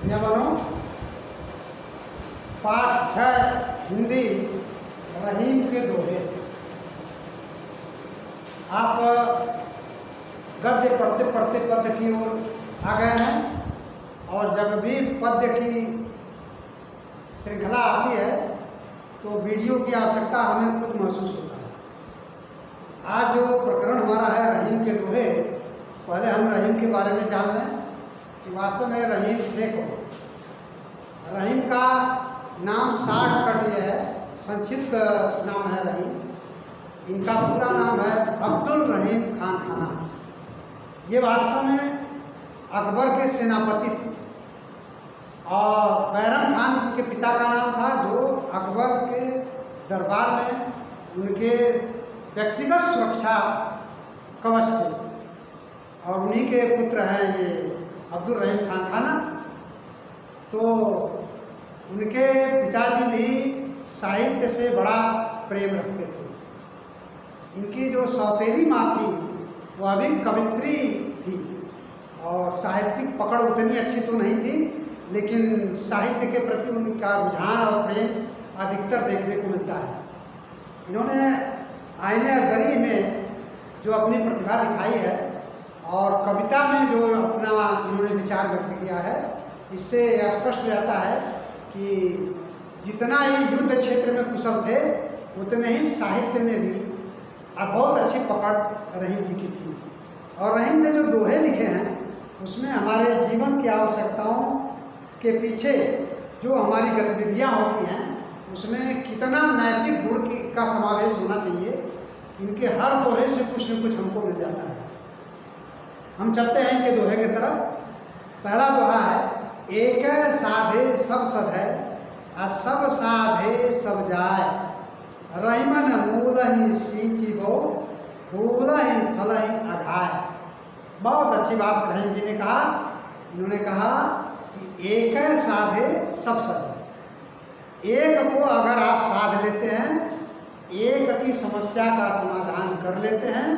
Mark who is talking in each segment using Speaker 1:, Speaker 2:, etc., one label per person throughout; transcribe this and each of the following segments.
Speaker 1: नियमनों पाठ 6 हिंदी रहीम के दोहे। आप गद्य पढ़ते पढ़ते पद्य की ओर आ गए हैं और जब भी पद्य की श्रृंखला आती है तो वीडियो की आवश्यकता हमें खुद महसूस होता है। आज जो प्रकरण हमारा है रहीम के दोहे, पहले हम रहीम के बारे में जान लें कि वास्तव में रहीम देखो, रहीम का नाम शार्ट कर दिया है, संक्षिप्त नाम है रहीम। इनका पूरा नाम है अब्दुल रहीम खान खाना। ये वास्तव में अकबर के सेनापति थे और बैरम खान के पिता का नाम था, जो अकबर के दरबार में उनके व्यक्तिगत सुरक्षा कवच थे और उन्हीं के पुत्र हैं ये अब्दुल रहीम खान खाना। तो उनके पिताजी भी साहित्य से बड़ा प्रेम रखते थे। इनकी जो सौतेली माँ थी वह भी कवित्री थी और साहित्यिक पकड़ उतनी अच्छी तो नहीं थी, लेकिन साहित्य के प्रति उनका रुझान और प्रेम अधिकतर देखने को मिलता है। इन्होंने आईने अकबरी में जो अपनी प्रतिभा दिखाई है और कविता में जो अपना इन्होंने विचार व्यक्त किया है, इससे स्पष्ट हो जाता है कि जितना ही युद्ध क्षेत्र में कुशल थे उतने ही साहित्य में भी बहुत अच्छी पकड़ रहीम जी की थी। और रहीम ने जो दोहे लिखे हैं उसमें हमारे जीवन की आवश्यकताओं के पीछे जो हमारी गतिविधियाँ होती हैं उसमें कितना नैतिक गुण का समावेश होना चाहिए, इनके हर दोहे से कुछ न कुछ हमको मिल जाता है। हम चलते हैं इनके दोहे की तरफ। पहला दोहा है, एक साधे सब सधे आ सब साधे सब जाय, रहीमन मूल ही सींचिबो फूल ही फल ही अघाय। बहुत अच्छी बात रहीम जी ने कहा। इन्होंने कहा कि एक साधे सब सधे। एक को अगर आप साध लेते हैं, एक की समस्या का समाधान कर लेते हैं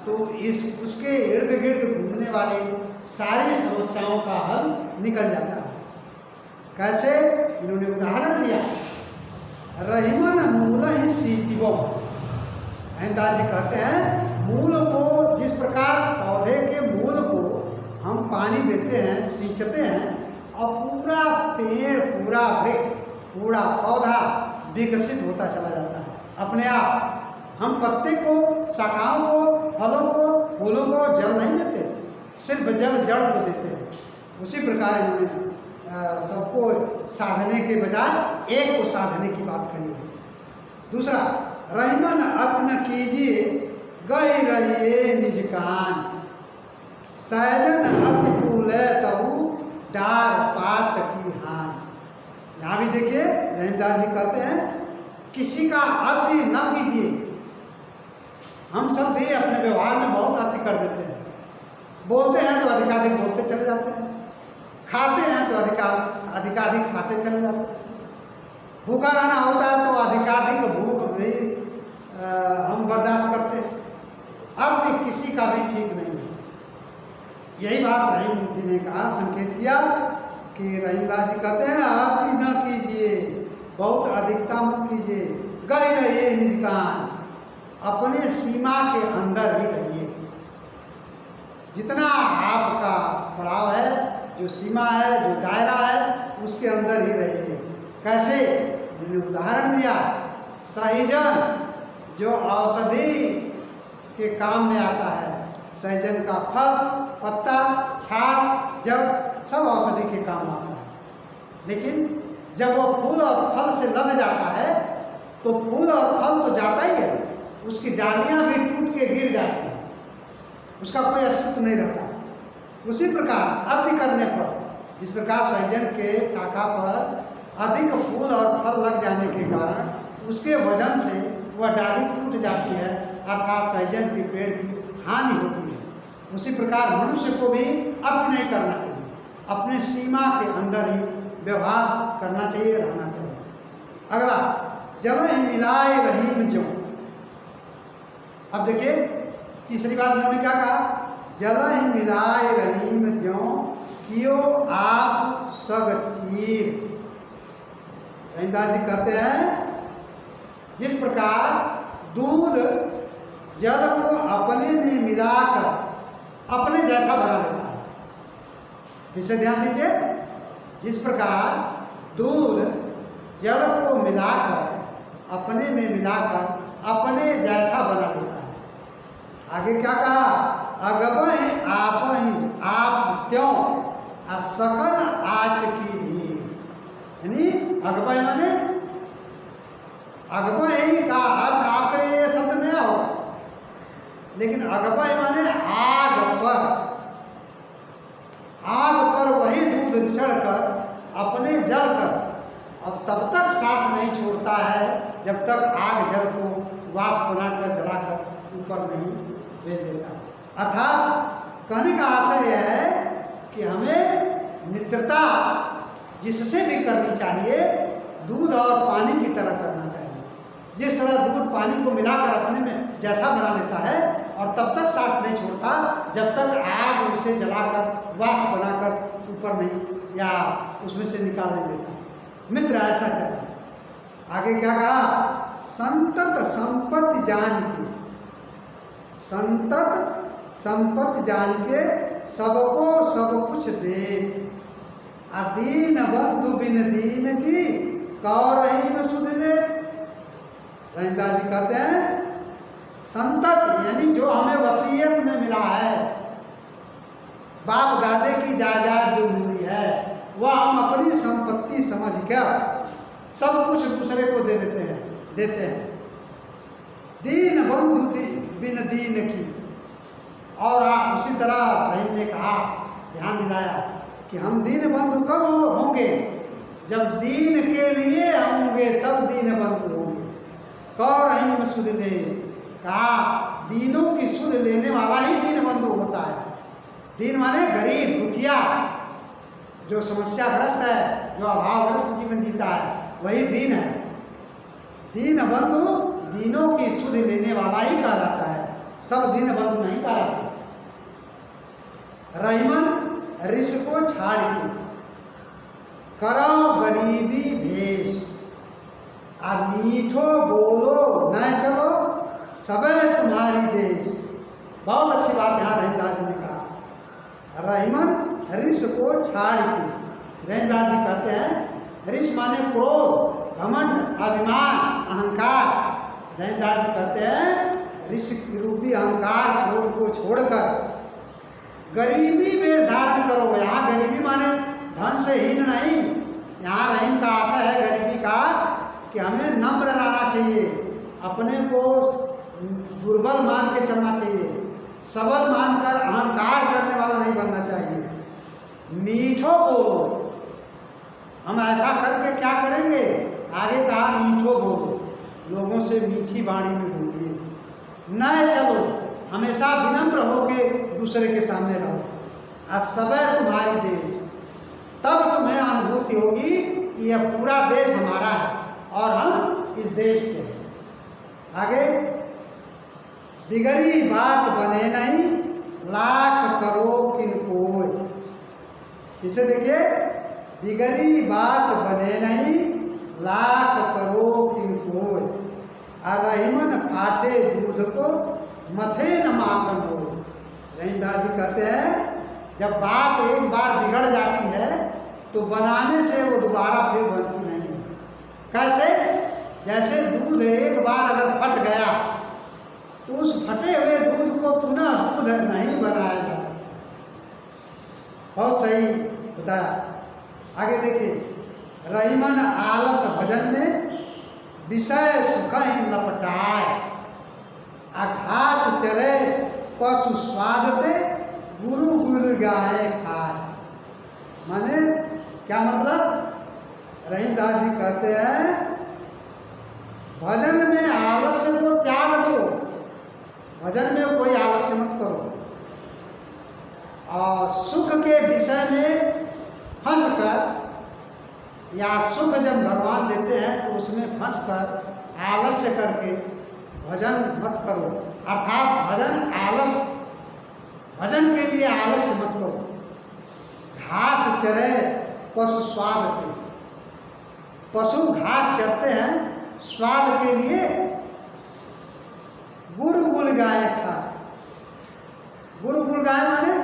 Speaker 1: तो उसके इर्द गिर्द घूमने वाली सारी समस्याओं का हल निकल जाता है। कैसे? इन्होंने उदाहरण दिया, रहीमन मूल ही सींचिबो। अहमदास जी कहते हैं मूल को, जिस प्रकार पौधे के मूल को हम पानी देते हैं, सींचते हैं और पूरा पेड़, पूरा वृक्ष, पूरा पौधा विकसित होता चला जाता है अपने आप। हम पत्ते को, शाखाओं को, फलों को, फूलों को जल नहीं देते, सिर्फ जल जड़ को देते हैं। उसी प्रकार इन्होंने सबको साधने के बजाय एक को साधने की बात कही है। दूसरा, रहीमन अत्न कीजिए गई रहिए निज कान, सहजन अति फूले तहु डार पात की हान। यहाँ भी देखिए रहीमदास जी कहते हैं किसी का अति न कीजिए। हम सब भी अपने व्यवहार में बहुत अति कर देते हैं। बोलते हैं तो अधिकाधिक बोलते चले जाते हैं, खाते हैं तो अधिकाधिक खाते चले जाते हैं, भूखा रहना होता है तो अधिकाधिक भूख भी हम बर्दाश्त करते हैं। अब किसी का भी ठीक नहीं है। यही बात रहीम जी ने कहा, संकेत किया कि रहीमदास जी कहते हैं अति न कीजिए, बहुत अधिकता मत कीजिए, गए रहिए निज कान, अपने सीमा के अंदर ही रहिए। जितना आपका पड़ाव है, जो सीमा है, जो दायरा है, उसके अंदर ही रहिए। कैसे? उन्होंने उदाहरण दिया, सहजन जो औषधि के काम में आता है, सहजन का फल, पत्ता, छाल, जड़ सब औषधि के काम आता है। लेकिन जब वो फूल और फल से लद जाता है तो फूल और फल तो जाता ही है, उसकी डालियां भी टूट के गिर जाती हैं, उसका कोई अस्तित्व नहीं रहता। उसी प्रकार अति करने पर, जिस प्रकार सहजन के शाखा पर अधिक फूल और फल लग जाने के कारण उसके वजन से वह डाली टूट जाती है, अर्थात सहजन के पेड़ की हानि होती है। उसी प्रकार मनुष्य को भी अति नहीं करना चाहिए, अपने सीमा के अंदर ही व्यवहार करना चाहिए, रहना चाहिए। अगला, जल ही मिलाए रहीम जो। अब देखिए तीसरी बात इन्होंने क्या कहा, जल ही मिलाए रहीम ज्यों कियो आप सग चीर। रहीमदास जी कहते हैं जिस प्रकार दूध जल को अपने में मिलाकर अपने जैसा बना लेता है, फिर से ध्यान दीजिए, जिस प्रकार दूध जल को मिलाकर अपने में मिलाकर अपने जैसा बना लेता है। आगे क्या कहा, अगबहि आपहि आप त्यों सकल आच की भीड़। यानी अगबहि माने, अगबहि का अर्थ आपके लिए शब्द नया होगा, लेकिन अगबहि माने आग पर वही दूध चढ़कर अपने जलकर और तब तक साथ नहीं छोड़ता है जब तक आग जल को वाष्प बनाकर जलाकर ऊपर नहीं भेज देता। अर्थात कहने का आशय यह है कि हमें मित्रता जिससे भी करनी चाहिए दूध और पानी की तरह करना चाहिए। जिस तरह दूध पानी को मिलाकर अपने में जैसा बना लेता है और तब तक साथ नहीं छोड़ता जब तक आग उसे जलाकर वाष्प बनाकर ऊपर नहीं या उसमें से निकाल नहीं देता। मित्र ऐसा चलता। आगे क्या कहा, संतत संपत्ति जान की, संतत संपत्ति जान के सबको सब कुछ दे। दीन बंधु बिन दीन की कौरही में सुध ले। रहीमदास जी कहते हैं संतत यानी जो हमें वसीयत में मिला है, बाप दादे की जायदाद जो मिली है वह हम अपनी संपत्ति समझ कर सब कुछ दूसरे को दे देते हैं। दीन बंधु बिन दीन की। और उसी तरह रहीम ने कहा, ध्यान दिलाया कि हम दीन बंधु कब होंगे, जब दीन के लिए होंगे तब दीन बंधु होंगे। कौरही सुध ले, कहा दीनों की सुध लेने वाला ही दीन बंधु होता है। दीन माने गरीब दुखिया, जो समस्याग्रस्त है, जो अभावग्रस्त जीवन जीता है, वही दीन है। दीन बंधु दीनों की सुध लेने वाला ही कहा जाता है, सब दीन बंधु नहीं कहा जाता। रहीमन ऋष को छाड़ के करो गरीबी भेष, आ मीठो बोलो न चलो सबे तुम्हारी देश। बहुत अच्छी बात यहाँ रहीमदास जी ने कहा। रहीमन ऋष को छाड़ के। रहीमदास जी कहते हैं ऋष माने क्रोध, घमंड, अभिमान, अहंकार। रहीमदास जी कहते हैं ऋष रूपी अहंकार क्रोध को छोड़कर गरीबी में धारण करो। यहाँ गरीबी माने धन से हीन नहीं, यहाँ रहीम का आशय है गरीबी का कि हमें नम्र रहना चाहिए, अपने को दुर्बल मान के चलना चाहिए, सबल मानकर अहंकार करने वाला नहीं बनना चाहिए। मीठो बोलो, हम ऐसा करके क्या करेंगे, आगे कहा मीठो बोलो, लोगों से मीठी वाणी में बोलिए। नए चलो, हमेशा विनम्र होके दूसरे के सामने रहो। आज सबे तुम्हारी देश, तब तुम्हें अनुभूति होगी कि यह पूरा देश हमारा है और हम इस देश के हैं। आगे बिगड़ी बात बने नहीं लाख करो किन कोई। इसे देखिए, बिगड़ी बात बने नहीं लाख करो किन कोई। रहीमन फाटे दूध को मथे न माखन हो। रहीमदास जी कहते हैं जब बात एक बार बिगड़ जाती है तो बनाने से वो दोबारा फिर बनती नहीं। कैसे? जैसे दूध एक बार अगर फट गया तो उस फटे हुए दूध को पुनः दूध नहीं बनाया जा सकता। बहुत सही बताया। आगे देखिए, रहीमन आलस भजन में विषय सुख ही लपटाए। घास चरे पशु स्वाद दे गुरु गुरु गाय खाए। माने क्या मतलब? रहीमदास जी कहते हैं भजन में आलस्य को त्याग दो, भजन में कोई आलस्य मत करो, और सुख के विषय में फंस कर या सुख जब भगवान देते हैं तो उसमें फंस कर आलस्य करके भजन मत करो। अर्थात भजन के लिए आलस्य मत करो। घास चरे पशु स्वाद के। पशु घास चरते हैं स्वाद के लिए, गुरु गुल गाय खा। गुरु गुल गाय माने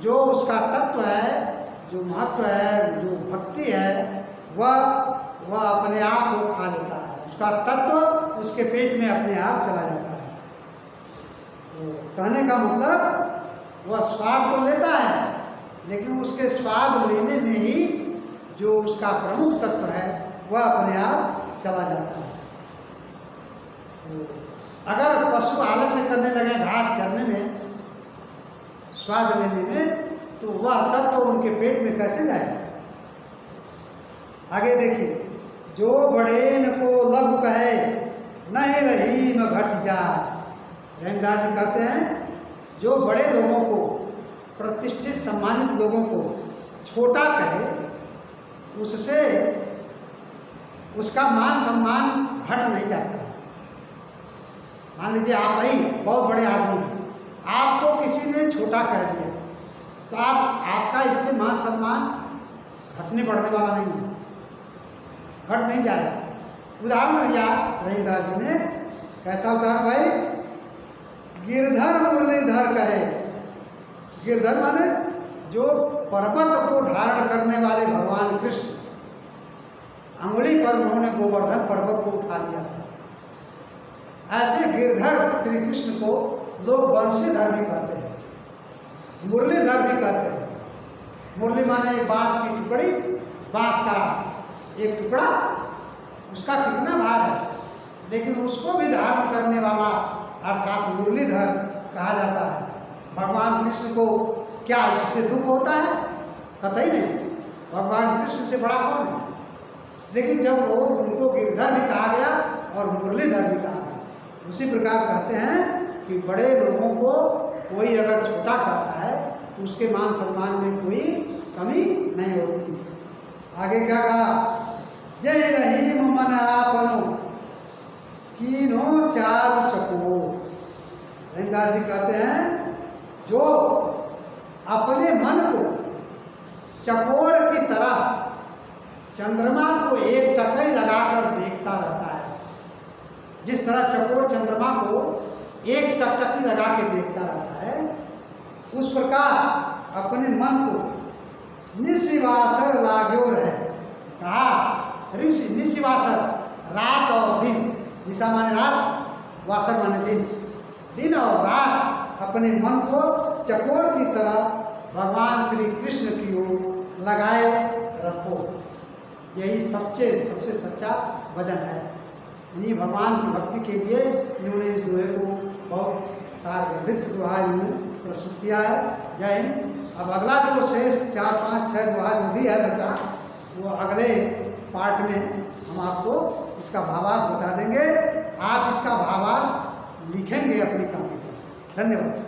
Speaker 1: जो उसका तत्व है, जो महत्व है, जो भक्ति है, वह अपने आप को खा लेता है। उसका तत्व उसके पेट में अपने आप चला जाता है। तो कहने का मतलब वह स्वाद तो लेता है, लेकिन उसके स्वाद लेने में ही जो उसका प्रमुख तत्व है वह अपने आप चला जाता है। तो अगर पशु आलस्य करने लगे घास चरने में, स्वाद लेने में, तो वह तत्व तो उनके पेट में कैसे जाएगा। आगे देखिए, जो बड़े न को लघु कहे नहीं रही न घट जाए। रहीमदास जी कहते हैं जो बड़े लोगों को, प्रतिष्ठित सम्मानित लोगों को छोटा कहे, उससे उसका मान सम्मान घट नहीं जाता। मान लीजिए आप ही बहुत बड़े आदमी हैं, आपको किसी ने छोटा कह दिया, तो आपका इससे मान सम्मान घटने बढ़ने वाला नहीं है, घट नहीं जाएगा। उदाहरण दिया रहीमदास जी ने, कैसा उदाहरण भाई? गिरधर मुरलीधर कहे। गिरधर माने जो पर्वत को धारण करने वाले भगवान कृष्ण, अंगुली पर उन्होंने गोवर्धन पर्वत को उठा लिया था। ऐसे गिरधर श्री कृष्ण को लोग वंशीधर भी कहते हैं, मुरलीधर भी कहते हैं। मुरली माने एक बांस की टुकड़ी, बांस का एक टुकड़ा, उसका कितना भार है, लेकिन उसको भी धारण करने वाला अर्थात मुरलीधर कहा जाता है। भगवान कृष्ण को क्या इससे दुख होता है? कतई नहीं, भगवान कृष्ण से बड़ा कौन है। लेकिन जब वो उनको गिरधर भी कहा गया और मुरलीधर भी कहा गया, उसी प्रकार कहते हैं कि बड़े लोगों को कोई अगर छोटा करता है तो उसके मान सम्मान में कोई कमी नहीं होती। आगे क्या कहा? जय रहीम मन आपनो कीनो चार चको। रहीमदास जी कहते हैं जो अपने मन को चकोर की तरह चंद्रमा को एक टकरी लगाकर देखता रहता है, जिस तरह चकोर चंद्रमा को एक टकटकी लगा के देखता रहता है, उस प्रकार अपने मन को निशिवासर लाग्यो रहे। कहा ऋषि निशिवासर, रात और दिन, निशा माने रात, वासर माने दिन, दिन और रात अपने मन को चकोर की तरह भगवान श्री कृष्ण की ओर लगाए रखो। यही सबसे सच्चा भजन है। इन्हीं भगवान की भक्ति के लिए इन्होंने इस दोहे को बहुत सार्वभृत दोहा इन्होंने प्रस्तुत किया है। जय हिंद। अब अगला जो शेष 4, 5, 6 दोहा जो भी है बचा, वो अगले पार्ट में हम आपको इसका भावार्थ बता देंगे। आप इसका भावार्थ लिखेंगे अपनी कॉपी पर। धन्यवाद।